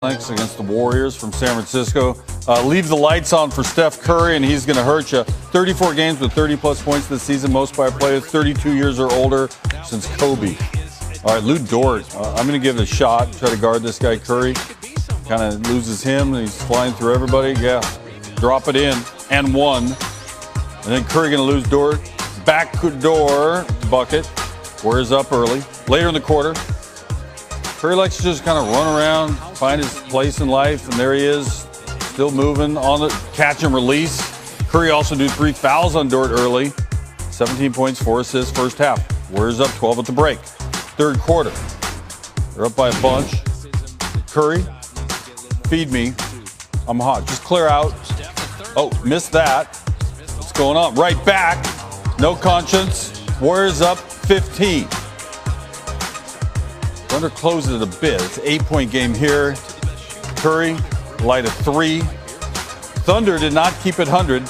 Against the Warriors from San Francisco. Leave the lights on for Steph Curry, and he's going to hurt you. 34 games with 30-plus points this season, most by a player 32 years or older since Kobe. All right, Lou Dort. I'm going to give it a shot, try to guard this guy Curry. Kind of loses him, and he's flying through everybody. Yeah, drop it in, and one. And then Curry going to lose Dort. Backdoor bucket. Warriors up early. Later in the quarter, Curry likes to just kind of run around, find his place in life, and there he is, still moving on the catch and release. Curry also do 3 fouls on Dort early. 17 points, 4 assists first half. Warriors up 12 at the break. Third quarter, they're up by a bunch. Curry, feed me. I'm hot. Just clear out. Oh, missed that. What's going on? Right back. No conscience. Warriors up 15. Thunder closes it a bit. It's an 8-point game here. Curry, light of 3. Thunder did not keep it 100.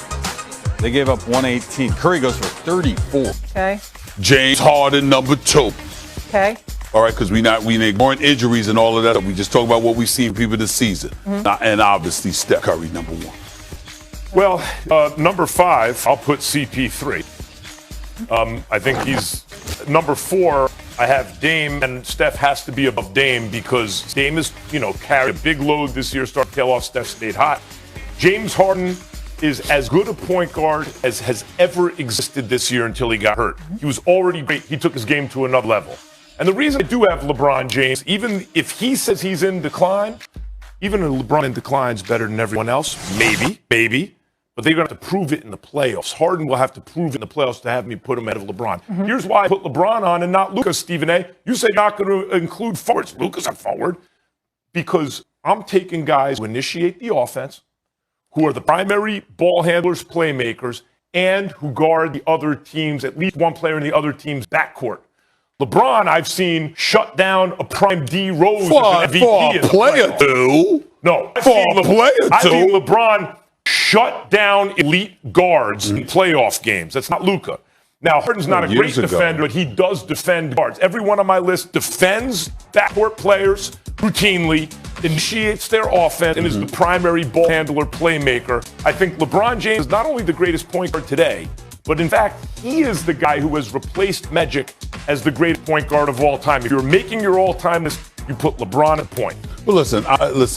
They gave up 118. Curry goes for 34. Okay. James Harden, number 2. Okay. All right, because we ignoring injuries and all of that. We just talk about what we've seen people this season. And obviously Steph Curry, number 1. Well, number 5, I'll put CP3. I think he's number 4. I have Dame, and Steph has to be above Dame because Dame is, carried a big load this year, start to tail off. Steph stayed hot. James Harden is as good a point guard as has ever existed this year until he got hurt. He was already great. He took his game to another level. And the reason I do have LeBron James, even if he says he's in decline, even LeBron in decline is better than everyone else. Maybe. But they're going to have to prove it in the playoffs. Harden will have to prove it in the playoffs to have me put him ahead of LeBron. Here's why I put LeBron on and not Luka, Stephen A. You say you're not going to include forwards. Luka's a forward. Because I'm taking guys who initiate the offense, who are the primary ball handlers, playmakers, and who guard the other teams, at least one player in the other team's backcourt. LeBron, I've seen shut down a prime D Rose as an MVP. For a player, too. No. I've seen LeBron shut down elite guards in playoff games. That's not Luka. Now, Harden's not a great defender, but he does defend guards. Every one on my list defends backcourt players routinely, initiates their offense, and is the primary ball handler playmaker. I think LeBron James is not only the greatest point guard today, but in fact, he is the guy who has replaced Magic as the greatest point guard of all time. If you're making your all-time list, you put LeBron at point. Well, listen,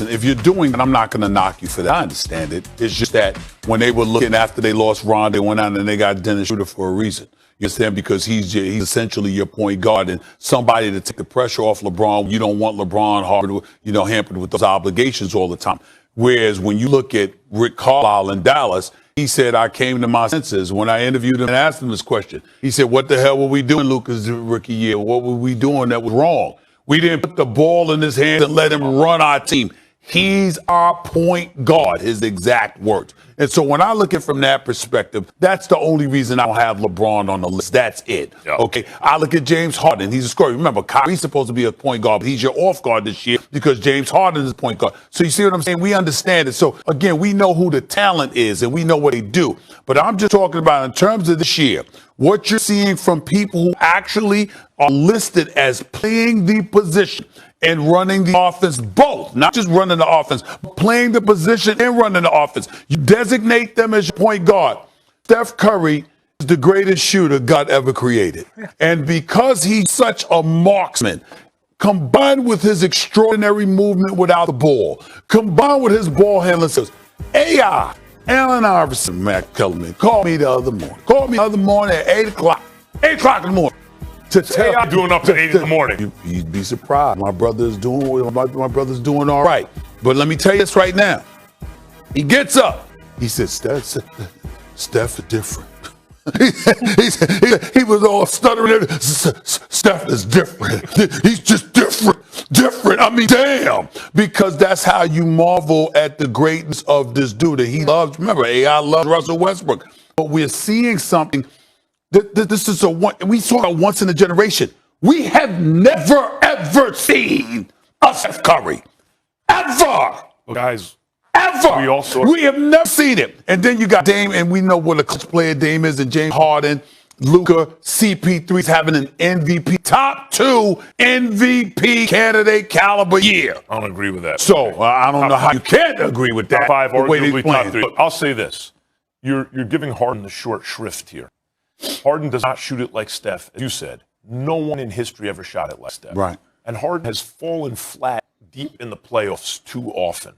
if you're doing it, I'm not going to knock you for that. I understand it. It's just that when they were looking after they lost Ron, they went out and they got Dennis Schroeder for a reason. You understand? Because he's essentially your point guard and somebody to take the pressure off LeBron. You don't want LeBron hampered with those obligations all the time. Whereas when you look at Rick Carlisle in Dallas, he said, I came to my senses when I interviewed him and asked him this question. He said, what the hell were we doing, Luka's rookie year? What were we doing that was wrong? We didn't put the ball in his hands and let him run our team. He's our point guard, his exact words. And so when I look at it from that perspective, that's the only reason I don't have LeBron on the list. That's it. Yep. Okay. I look at James Harden. He's a scorer. Remember, Kyrie's supposed to be a point guard, but he's your off guard this year because James Harden is a point guard. So you see what I'm saying? We understand it. So again, we know who the talent is and we know what they do. But I'm just talking about in terms of this year, what you're seeing from people who actually are listed as playing the position and running the offense, both, not just running the offense, but playing the position and running the offense. You designate them as your point guard. Steph Curry is the greatest shooter God ever created. And because he's such a marksman, combined with his extraordinary movement without the ball, combined with his ball handling skills, AI, Allen Iverson, Matt Kellerman, called me the other morning at 8 o'clock in the morning. To tell I'm doing up to 8 in the morning. You'd be surprised. My brother's doing all right. But let me tell you this right now. He gets up. He says, Steph is different. he was all stuttering. Steph is different. He's just different. I mean, damn. Because that's how you marvel at the greatness of this dude that he loves. Remember, AI loves Russell Westbrook. But we're seeing something. This is we saw it once in a generation. We have never, ever seen a Steph Curry. Ever. Guys, ever. We have never seen it. And then you got Dame, and we know what a clutch player Dame is, and James Harden. Luka, CP3's having an MVP, top 2 MVP candidate caliber year. I don't agree with that. So I don't know how you can't agree with that. Top 5, the way they arguably top playing. 3. Look, I'll say this. You're giving Harden the short shrift here. Harden does not shoot it like Steph. As you said, no one in history ever shot it like Steph. Right. And Harden has fallen flat deep in the playoffs too often.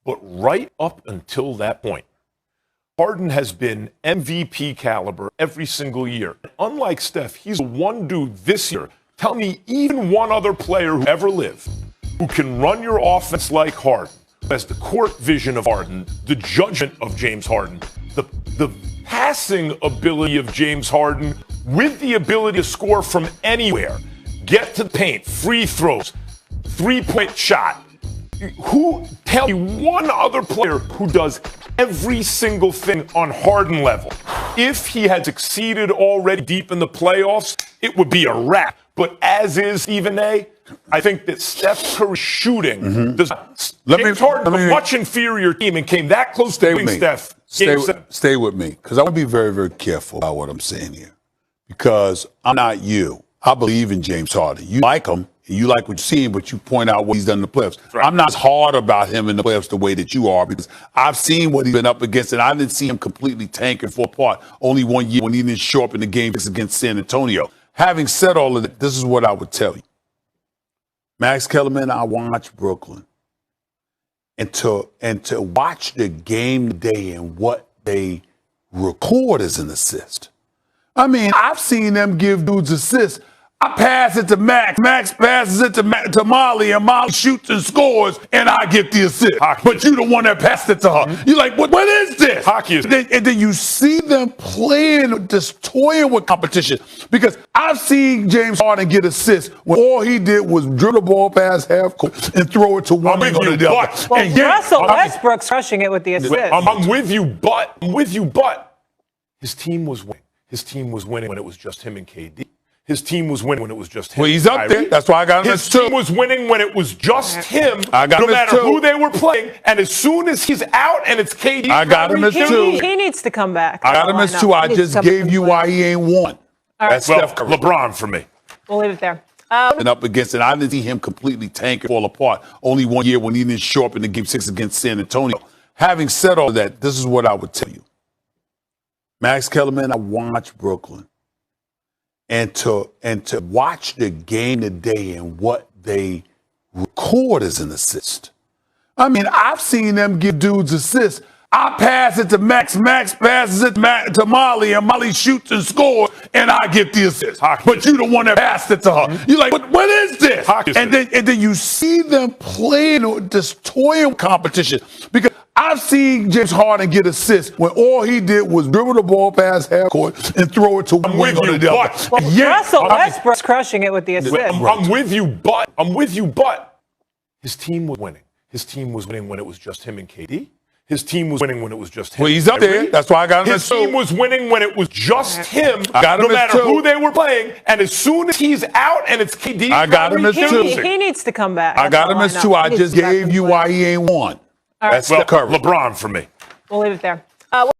But right up until that point, Harden has been MVP caliber every single year. Unlike Steph, he's the one dude this year. Tell me even one other player who ever lived who can run your offense like Harden, who has the court vision of Harden, the judgment of James Harden, the passing ability of James Harden with the ability to score from anywhere, get to the paint, free throws, three-point shot. Tell me one other player who does every single thing on Harden level. If he had succeeded already deep in the playoffs, it would be a wrap. But as is, Stephen A., I think that Steph Curry's shooting does James Harden a much inferior team and came that close to beating Steph. Stay with me, because I want to be very, very careful about what I'm saying here. Because I'm not you. I believe in James Harden. You like him. You like what you're seeing, but you point out what he's done in the playoffs. Right. I'm not as hard about him in the playoffs the way that you are, because I've seen what he's been up against, and I didn't see him completely tank and fall apart only one year when he didn't show up in the game against San Antonio. Having said all of that, this is what I would tell you. Max Kellerman, I watch Brooklyn. And to watch the game today and what they record as an assist. I mean, I've seen them give dudes assists. I pass it to Max. Max passes it to Molly, and Molly shoots and scores, and I get the assist. But you're the one that passed it to her. You're like, what is this? Hockey is. And then you see them playing, just toying with competition. Because I've seen James Harden get assists when all he did was dribble the ball past half court and throw it to one wing or the other. Well, Russell Westbrook's crushing it with the assist. I'm with you, but his team was winning. His team was winning when it was just him and KD. His team was winning when it was just him. Well, he's up there. That's why I got him as 2. His team was winning when it was just him. I got no him as matter 2. who they were playing. And as soon as he's out and it's KD, I got him as 2. He needs to come back. I got him as 2. I just gave you why he ain't won. That's well, Steph Curry. LeBron for me. We'll leave it there. And up against it, I didn't see him completely tank and fall apart. Only one year when he didn't show up in the Game 6 against San Antonio. Having said all that, this is what I would tell you. Max Kellerman, I watch Brooklyn. And to watch the game today and what they record as an assist. I mean, I've seen them give dudes assists. I pass it to Max. Max passes it to Molly, and Molly shoots and scores, and I get the assist. But you're the one that passed it to her. You're like, what is this? And then you see them playing this toying competition. Because I've seen James Harden get assists when all he did was dribble the ball past half court and throw it to one wing or the other. Well, Russell Westbrook's crushing it with the assist. I'm with you, but his team was winning. His team was winning when it was just him and KD. His team was winning when it was just him. Well, he's up there. That's why I got him as 2. His team was winning when it was just him, no matter who they were playing. And as soon as he's out and it's KD, I got him as 2. He needs to come back. I got him as 2. I just gave you why he ain't won. That's Steph Curry. LeBron for me. We'll leave it there.